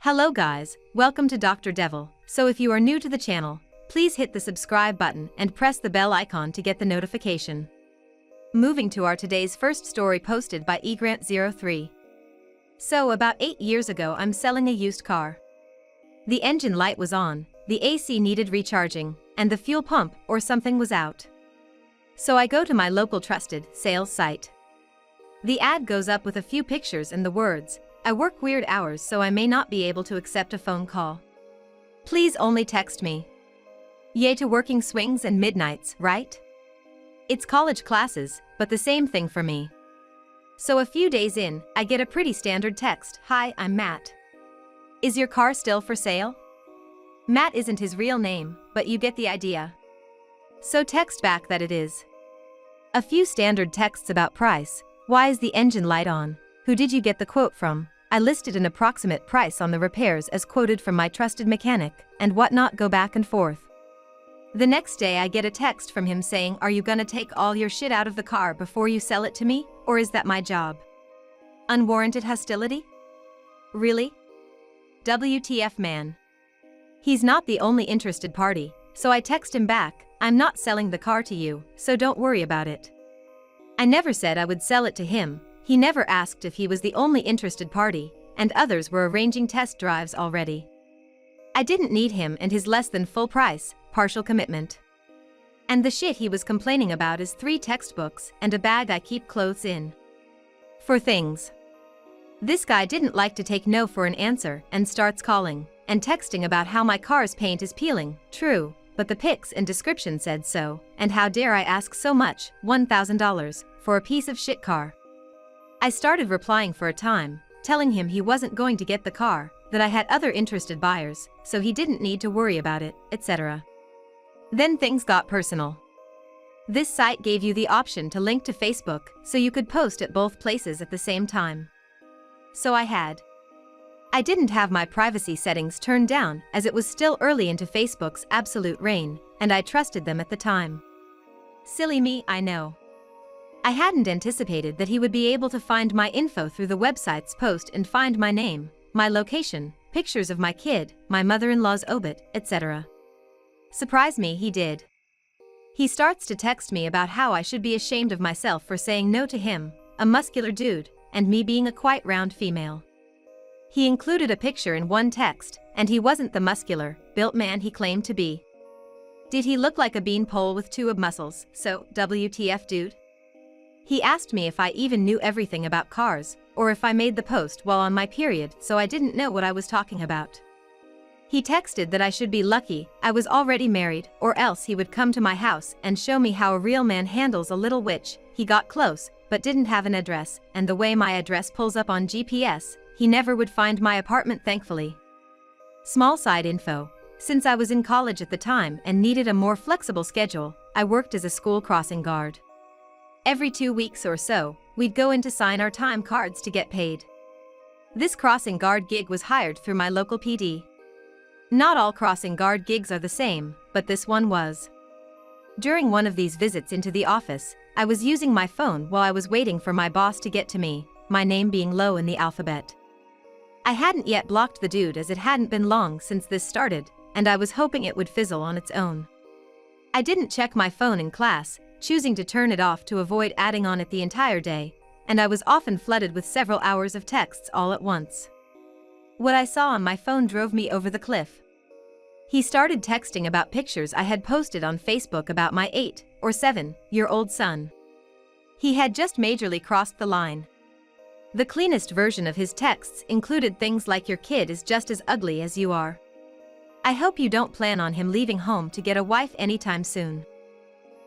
Hello guys, welcome to Dr. Devil. So if you are new to the channel, please hit the subscribe button and press the bell icon to get the notification. Moving to our today's first story posted by egrant03. So about 8 years ago I'm selling a used car. The engine light was on, the AC needed recharging, and the fuel pump or something was out. So I go to my local trusted sales site. The ad goes up with a few pictures and the words, "I work weird hours so I may not be able to accept a phone call. Please only text me." Yay to working swings and midnights, right? It's college classes, but the same thing for me. So a few days in, I get a pretty standard text, "Hi, I'm Matt. Is your car still for sale?" Matt isn't his real name, but you get the idea. So text back that it is. A few standard texts about price. Why is the engine light on? Who did you get the quote from? I listed an approximate price on the repairs as quoted from my trusted mechanic, and whatnot go back and forth. The next day I get a text from him saying, "Are you gonna take all your shit out of the car before you sell it to me, or is that my job?" Unwarranted hostility? Really? WTF man. He's not the only interested party, so I text him back, "I'm not selling the car to you, so don't worry about it." I never said I would sell it to him. He never asked if he was the only interested party, and others were arranging test drives already. I didn't need him and his less than full price, partial commitment. And the shit he was complaining about is 3 textbooks and a bag I keep clothes in. For things. This guy didn't like to take no for an answer and starts calling and texting about how my car's paint is peeling. True, but the pics and description said so, and how dare I ask so much, $1,000, for a piece of shit car. I started replying for a time, telling him he wasn't going to get the car, that I had other interested buyers, so he didn't need to worry about it, etc. Then things got personal. This site gave you the option to link to Facebook, so you could post at both places at the same time. So I had. I didn't have my privacy settings turned down as it was still early into Facebook's absolute reign, and I trusted them at the time. Silly me, I know. I hadn't anticipated that he would be able to find my info through the website's post and find my name, my location, pictures of my kid, my mother-in-law's obit, etc. Surprise me, he did. He starts to text me about how I should be ashamed of myself for saying no to him, a muscular dude, and me being a quite round female. He included a picture in one text, and he wasn't the muscular, built man he claimed to be. Did he look like a beanpole with 2 muscles? So, WTF dude? He asked me if I even knew everything about cars, or if I made the post while on my period, so I didn't know what I was talking about. He texted that I should be lucky I was already married, or else he would come to my house and show me how a real man handles a little witch. He got close, but didn't have an address, and the way my address pulls up on GPS, he never would find my apartment, thankfully. Small side info. Since I was in college at the time and needed a more flexible schedule, I worked as a school crossing guard. Every 2 weeks or so, we'd go in to sign our time cards to get paid. This crossing guard gig was hired through my local PD. Not all crossing guard gigs are the same, but this one was. During one of these visits into the office, I was using my phone while I was waiting for my boss to get to me, my name being low in the alphabet. I hadn't yet blocked the dude as it hadn't been long since this started, and I was hoping it would fizzle on its own. I didn't check my phone in class, choosing to turn it off to avoid adding on it the entire day, and I was often flooded with several hours of texts all at once. What I saw on my phone drove me over the cliff. He started texting about pictures I had posted on Facebook about my 8 or 7-year-old son. He had just majorly crossed the line. The cleanest version of his texts included things like, "Your kid is just as ugly as you are. I hope you don't plan on him leaving home to get a wife anytime soon."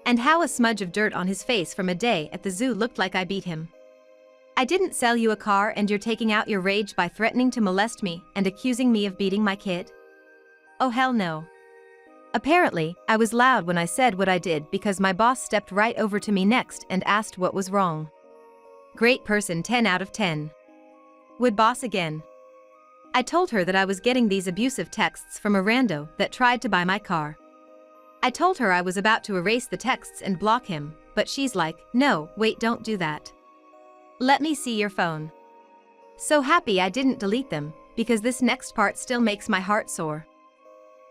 And how a smudge of dirt on his face from a day at the zoo looked like I beat him. "I didn't sell you a car and you're taking out your rage by threatening to molest me and accusing me of beating my kid? Oh hell no." Apparently, I was loud when I said what I did because my boss stepped right over to me next and asked what was wrong. Great person, 10 out of 10. Would boss again. I told her that I was getting these abusive texts from a rando that tried to buy my car. I told her I was about to erase the texts and block him, but she's like, "No, wait, don't do that. Let me see your phone." So happy I didn't delete them, because this next part still makes my heart sore.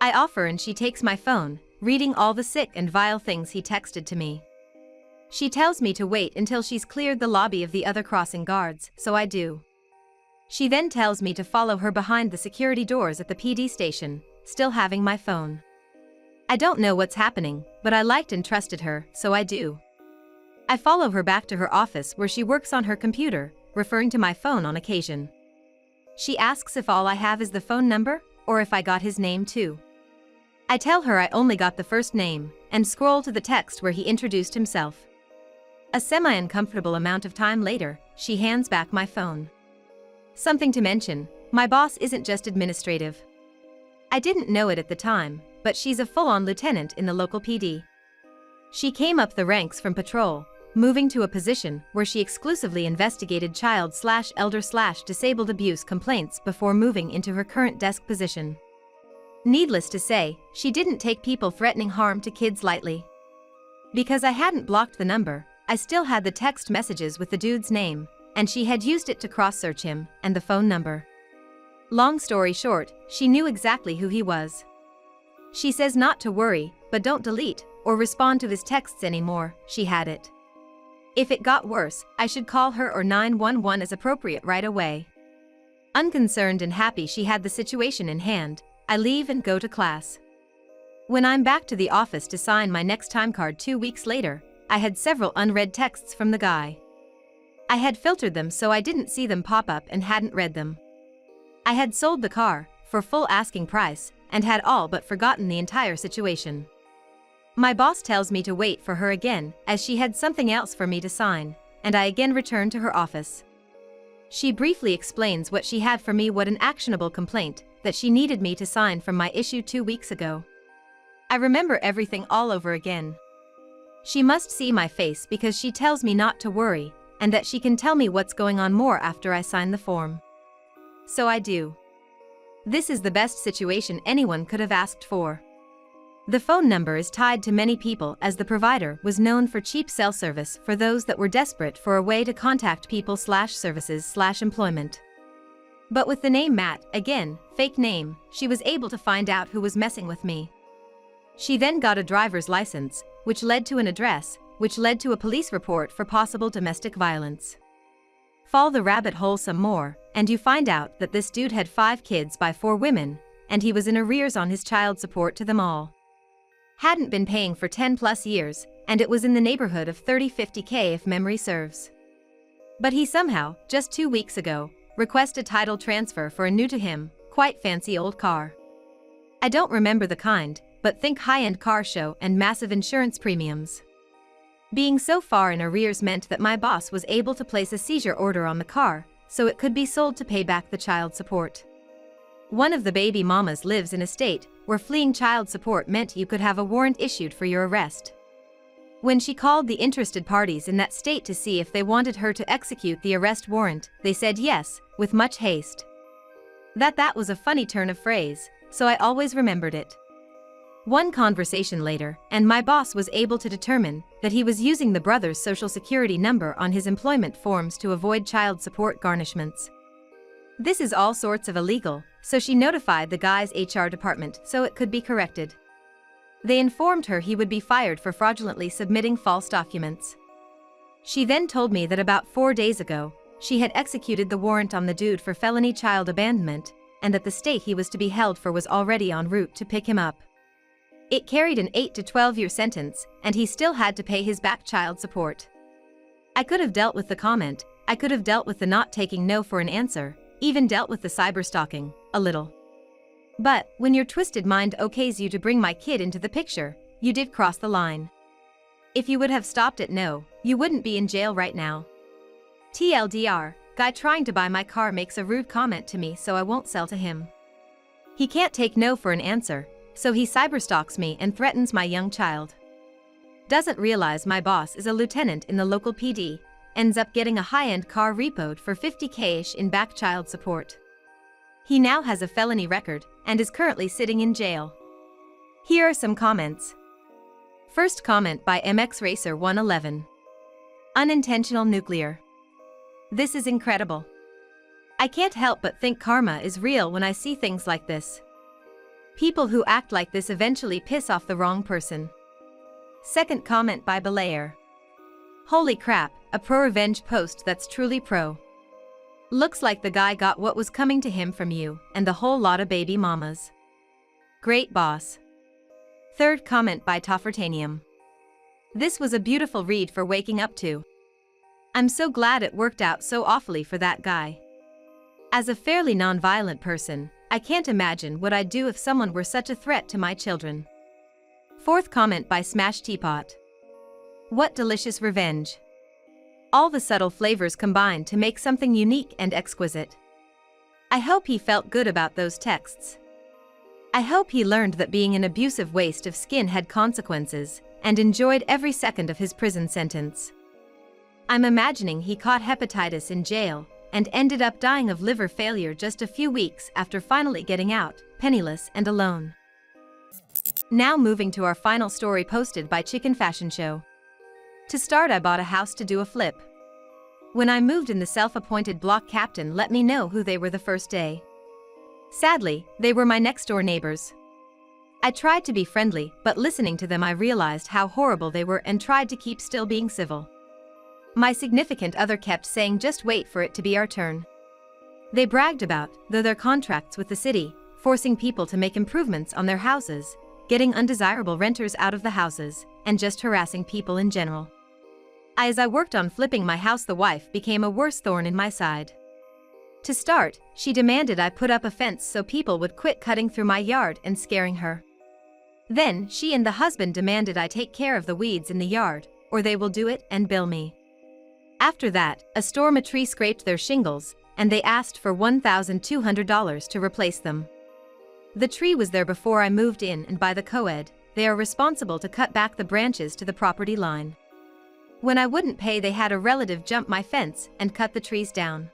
I offer and she takes my phone, reading all the sick and vile things he texted to me. She tells me to wait until she's cleared the lobby of the other crossing guards, so I do. She then tells me to follow her behind the security doors at the PD station, still having my phone. I don't know what's happening, but I liked and trusted her, so I do. I follow her back to her office where she works on her computer, referring to my phone on occasion. She asks if all I have is the phone number, or if I got his name too. I tell her I only got the first name, and scroll to the text where he introduced himself. A semi-uncomfortable amount of time later, she hands back my phone. Something to mention, my boss isn't just administrative. I didn't know it at the time, but she's a full-on lieutenant in the local PD. She came up the ranks from patrol, moving to a position where she exclusively investigated child/elder/disabled abuse complaints before moving into her current desk position. Needless to say, she didn't take people threatening harm to kids lightly. Because I hadn't blocked the number, I still had the text messages with the dude's name, and she had used it to cross-search him and the phone number. Long story short, she knew exactly who he was. She says not to worry, but don't delete or respond to his texts anymore, she had it. If it got worse, I should call her or 911 as appropriate right away. Unconcerned and happy she had the situation in hand, I leave and go to class. When I'm back to the office to sign my next time card 2 weeks later, I had several unread texts from the guy. I had filtered them so I didn't see them pop up and hadn't read them. I had sold the car, for full asking price, and had all but forgotten the entire situation. My boss tells me to wait for her again, as she had something else for me to sign, and I again return to her office. She briefly explains what she had for me, what an actionable complaint that she needed me to sign from my issue 2 weeks ago. I remember everything all over again. She must see my face because she tells me not to worry, and that she can tell me what's going on more after I sign the form. So I do. This is the best situation anyone could have asked for. The phone number is tied to many people as the provider was known for cheap cell service for those that were desperate for a way to contact people/services/employment. But with the name Matt, again, fake name, she was able to find out who was messing with me. She then got a driver's license, which led to an address, which led to a police report for possible domestic violence. Follow the rabbit hole some more, and you find out that this dude had 5 kids by 4 women, and he was in arrears on his child support to them all. Hadn't been paying for 10+ years, and it was in the neighborhood of 30–50K if memory serves. But he somehow, just 2 weeks ago, requested title transfer for a new to him, quite fancy old car. I don't remember the kind, but think high-end car show and massive insurance premiums. Being so far in arrears meant that my boss was able to place a seizure order on the car, so it could be sold to pay back the child support. One of the baby mamas lives in a state where fleeing child support meant you could have a warrant issued for your arrest. When she called the interested parties in that state to see if they wanted her to execute the arrest warrant, they said yes, with much haste. That was a funny turn of phrase, so I always remembered it. One conversation later, and my boss was able to determine that he was using the brother's social security number on his employment forms to avoid child support garnishments. This is all sorts of illegal, so she notified the guy's HR department so it could be corrected. They informed her he would be fired for fraudulently submitting false documents. She then told me that about 4 days ago, she had executed the warrant on the dude for felony child abandonment, and that the state he was to be held for was already en route to pick him up. It carried an 8 to 12-year sentence, and he still had to pay his back child support. I could have dealt with the comment, I could have dealt with the not taking no for an answer, even dealt with the cyberstalking, a little. But, when your twisted mind okays you to bring my kid into the picture, you did cross the line. If you would have stopped at no, you wouldn't be in jail right now. TLDR, guy trying to buy my car makes a rude comment to me so I won't sell to him. He can't take no for an answer, so he cyberstalks me and threatens my young child. Doesn't realize my boss is a lieutenant in the local PD, ends up getting a high-end car repoed for 50K-ish in back child support. He now has a felony record and is currently sitting in jail. Here are some comments. First comment by MX Racer 111. Unintentional nuclear. This is incredible. I can't help but think karma is real when I see things like this. People who act like this eventually piss off the wrong person. Second comment by Belair. Holy crap, a pro-revenge post that's truly pro. Looks like the guy got what was coming to him from you and the whole lot of baby mamas. Great boss. Third comment by Toffertanium. This was a beautiful read for waking up to. I'm so glad it worked out so awfully for that guy. As a fairly non-violent person, I can't imagine what I'd do if someone were such a threat to my children. Fourth comment by Smash Teapot. What delicious revenge. All the subtle flavors combined to make something unique and exquisite. I hope he felt good about those texts. I hope he learned that being an abusive waste of skin had consequences, and enjoyed every second of his prison sentence. I'm imagining he caught hepatitis in jail, and ended up dying of liver failure just a few weeks after finally getting out, penniless and alone. Now moving to our final story posted by Chicken Fashion Show. To start, I bought a house to do a flip. When I moved in, the self-appointed block captain let me know who they were the first day. Sadly, they were my next-door neighbors. I tried to be friendly, but listening to them I realized how horrible they were and tried to keep still being civil. My significant other kept saying just wait for it to be our turn. They bragged about, though, their contracts with the city, forcing people to make improvements on their houses, getting undesirable renters out of the houses, and just harassing people in general. As I worked on flipping my house, the wife became a worse thorn in my side. To start, she demanded I put up a fence so people would quit cutting through my yard and scaring her. Then, she and the husband demanded I take care of the weeds in the yard, or they will do it and bill me. After that, a storm tree scraped their shingles, and they asked for $1,200 to replace them. The tree was there before I moved in, and by the code, they are responsible to cut back the branches to the property line. When I wouldn't pay, they had a relative jump my fence and cut the trees down.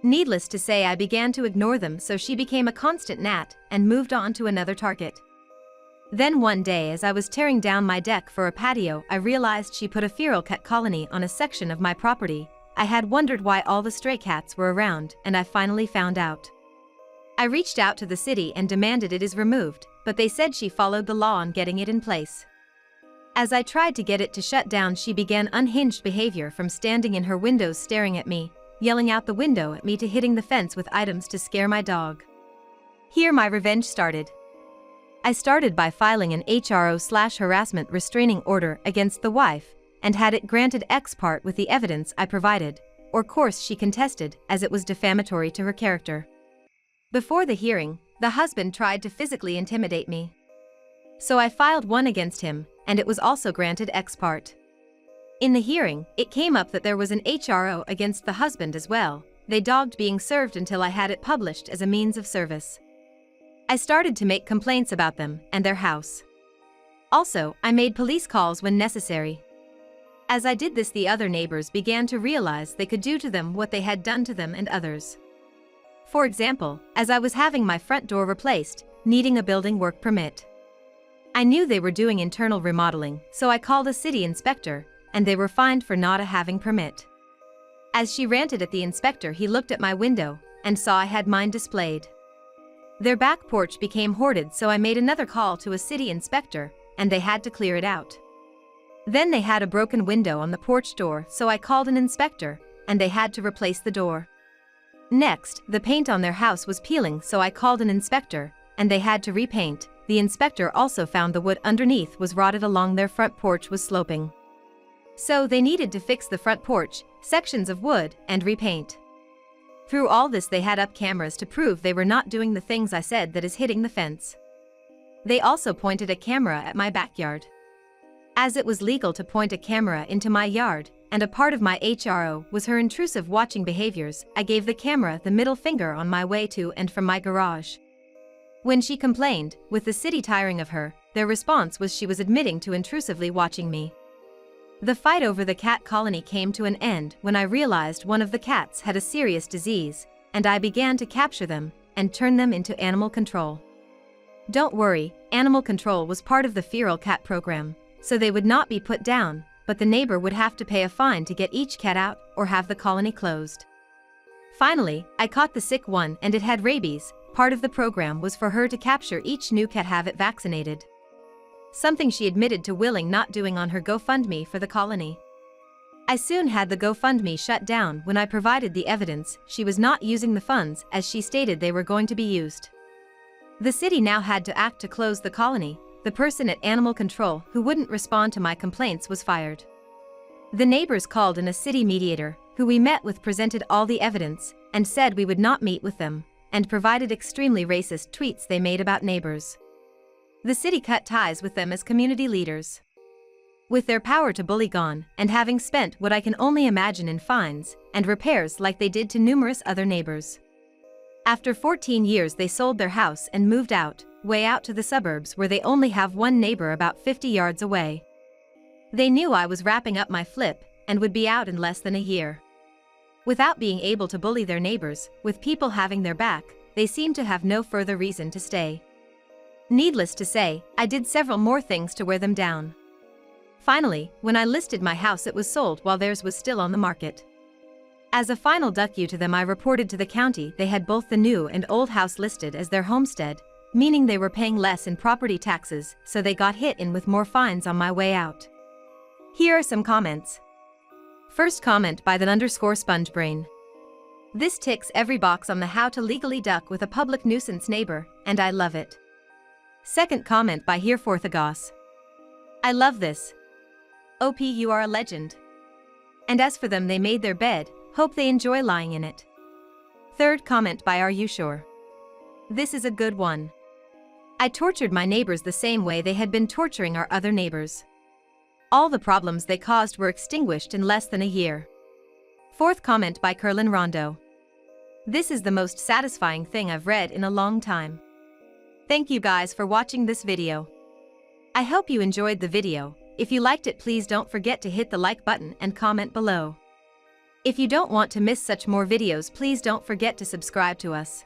Needless to say, I began to ignore them, so she became a constant gnat and moved on to another target. Then one day, as I was tearing down my deck for a patio, I realized she put a feral cat colony on a section of my property. I had wondered why all the stray cats were around, and I finally found out. I reached out to the city and demanded it is removed, but they said she followed the law on getting it in place. As I tried to get it to shut down, she began unhinged behavior, from standing in her windows staring at me, yelling out the window at me, to hitting the fence with items to scare my dog. Here my revenge started. I started by filing an HRO/harassment restraining order against the wife, and had it granted ex parte with the evidence I provided, or course she contested, as it was defamatory to her character. Before the hearing, the husband tried to physically intimidate me. So I filed one against him, and it was also granted ex parte. In the hearing, it came up that there was an HRO against the husband as well. They dogged being served until I had it published as a means of service. I started to make complaints about them and their house. Also, I made police calls when necessary. As I did this, the other neighbors began to realize they could do to them what they had done to them and others. For example, as I was having my front door replaced, needing a building work permit. I knew they were doing internal remodeling, so I called a city inspector, and they were fined for not having permit. As she ranted at the inspector, he looked at my window and saw I had mine displayed. Their back porch became hoarded, so I made another call to a city inspector, and they had to clear it out. Then they had a broken window on the porch door, so I called an inspector, and they had to replace the door. Next, the paint on their house was peeling, so I called an inspector, and they had to repaint. The inspector also found the wood underneath was rotted along their front porch was sloping. So they needed to fix the front porch, sections of wood, and repaint. Through all this, they had up cameras to prove they were not doing the things I said, that is hitting the fence. They also pointed a camera at my backyard. As it was legal to point a camera into my yard, and a part of my HRO was her intrusive watching behaviors, I gave the camera the middle finger on my way to and from my garage. When she complained, with the city tiring of her, their response was she was admitting to intrusively watching me. The fight over the cat colony came to an end when I realized one of the cats had a serious disease, and I began to capture them and turn them into animal control. Don't worry, animal control was part of the feral cat program, so they would not be put down, but the neighbor would have to pay a fine to get each cat out or have the colony closed. Finally, I caught the sick one and it had rabies. Part of the program was for her to capture each new cat, have it vaccinated. Something she admitted to willing not doing on her GoFundMe for the colony. I soon had the GoFundMe shut down when I provided the evidence she was not using the funds as she stated they were going to be used. The city now had to act to close the colony. The person at Animal Control who wouldn't respond to my complaints was fired. The neighbors called in a city mediator, who we met with, presented all the evidence, and said we would not meet with them, and provided extremely racist tweets they made about neighbors. The city cut ties with them as community leaders. With their power to bully gone, and having spent what I can only imagine in fines and repairs like they did to numerous other neighbors. After 14 years they sold their house and moved out, way out to the suburbs where they only have one neighbor about 50 yards away. They knew I was wrapping up my flip and would be out in less than a year. Without being able to bully their neighbors, with people having their back, they seemed to have no further reason to stay. Needless to say, I did several more things to wear them down. Finally, when I listed my house, it was sold while theirs was still on the market. As a final duck you to them, I reported to the county they had both the new and old house listed as their homestead, meaning they were paying less in property taxes, so they got hit in with more fines on my way out. Here are some comments. First comment by _SpongeBrain. This ticks every box on the how to legally duck with a public nuisance neighbor, and I love it. Second comment by Hereforthagos. I love this. OP, you are a legend. And as for them, they made their bed, hope they enjoy lying in it. Third comment by Are You Sure? This is a good one. I tortured my neighbors the same way they had been torturing our other neighbors. All the problems they caused were extinguished in less than a year. Fourth comment by Curlin Rondo. This is the most satisfying thing I've read in a long time. Thank you guys for watching this video. I hope you enjoyed the video. If you liked it, please don't forget to hit the like button and comment below. If you don't want to miss such more videos, please don't forget to subscribe to us.